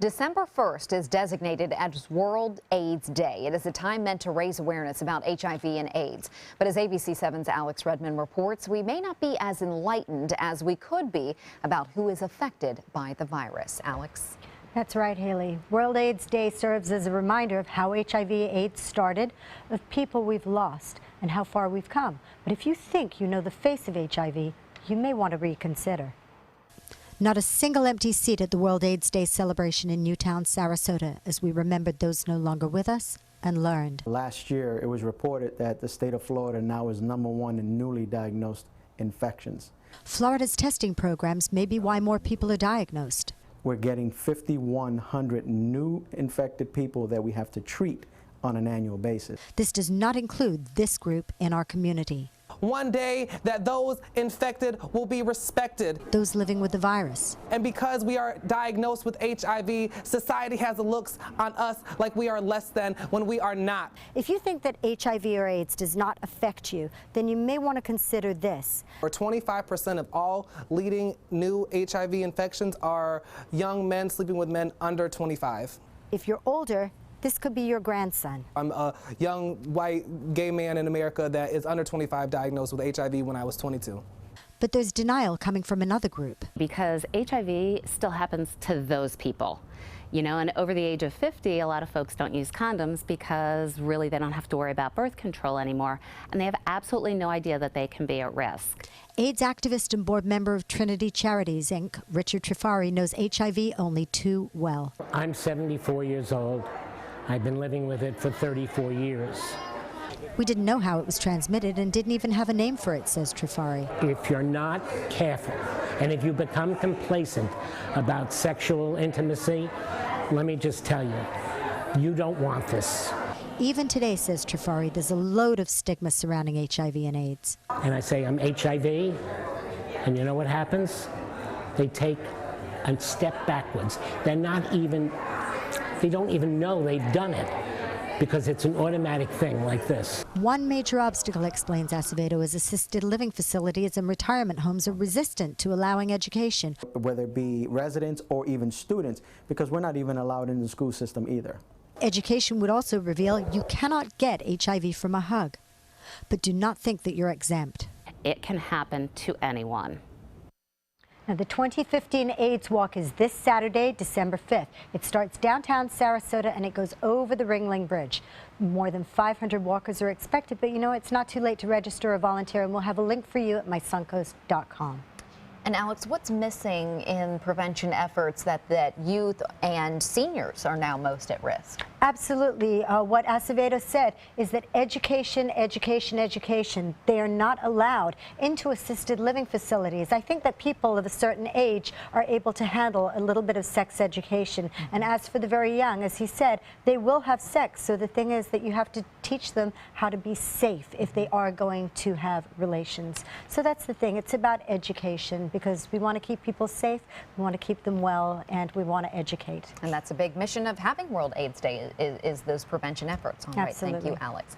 December 1st is designated as World AIDS Day. It is a time meant to raise awareness about HIV and AIDS. But as ABC 7's Alex Redmond reports, we may not be as enlightened as we could be about who is affected by the virus. Alex? That's right, Haley. World AIDS Day serves as a reminder of how HIV/AIDS started, of people we've lost, and how far we've come. But if you think you know the face of HIV, you may want to reconsider. Not a single empty seat at the World AIDS Day celebration in Newtown, Sarasota, as we remembered those no longer with us and learned. Last year, it was reported that the state of Florida now is #1 in newly diagnosed infections. Florida's testing programs may be why more people are diagnosed. We're getting 5,100 new infected people that we have to treat on an annual basis. This does not include this group in our community. One day that those infected will be respected. Those living with the virus. And because we are diagnosed with HIV, society has looks on us like we are less than when we are not. If you think that HIV or AIDS does not affect you, then you may want to consider this. 25% of all leading new HIV infections are young men sleeping with men under 25. If you're older, this could be your grandson. I'm a young white gay man in America that is under 25 diagnosed with HIV when I was 22. But there's denial coming from another group. Because HIV still happens to those people. You know, and over the age of 50, a lot of folks don't use condoms because really they don't have to worry about birth control anymore, and they have absolutely no idea that they can be at risk. AIDS activist and board member of Trinity Charities, Inc., Richard Trifari, knows HIV only too well. I'm 74 years old. I've been living with it for 34 years. We didn't know how it was transmitted and didn't even have a name for it, says Trifari. If you're not careful, and if you become complacent about sexual intimacy, let me just tell you, you don't want this. Even today, says Trifari, there's a load of stigma surrounding HIV and AIDS. And I say, I'm HIV, and you know what happens? They take a step backwards. They don't even know they've done it, because it's an automatic thing like this. One major obstacle, explains Acevedo, is assisted living facilities and retirement homes are resistant to allowing education. Whether it be residents or even students, because we're not even allowed in the school system either. Education would also reveal you cannot get HIV from a hug. But do not think that you're exempt. It can happen to anyone. Now, the 2015 AIDS Walk is this Saturday, December 5th. It starts downtown Sarasota and it goes over the Ringling Bridge. More than 500 walkers are expected, but you know, it's not too late to register or volunteer, and we'll have a link for you at mysuncoast.com. And Alex, what's missing in prevention efforts that youth and seniors are now most at risk? Absolutely. What Acevedo said is that education, they are not allowed into assisted living facilities. I think that people of a certain age are able to handle a little bit of sex education. And as for the very young, as he said, they will have sex. So the thing is that you have to teach them how to be safe if they are going to have relations. So that's the thing. It's about education, because we want to keep people safe, we want to keep them well, and we want to educate. And that's a big mission of having World AIDS Day, is those prevention efforts. All right, thank you, Alex.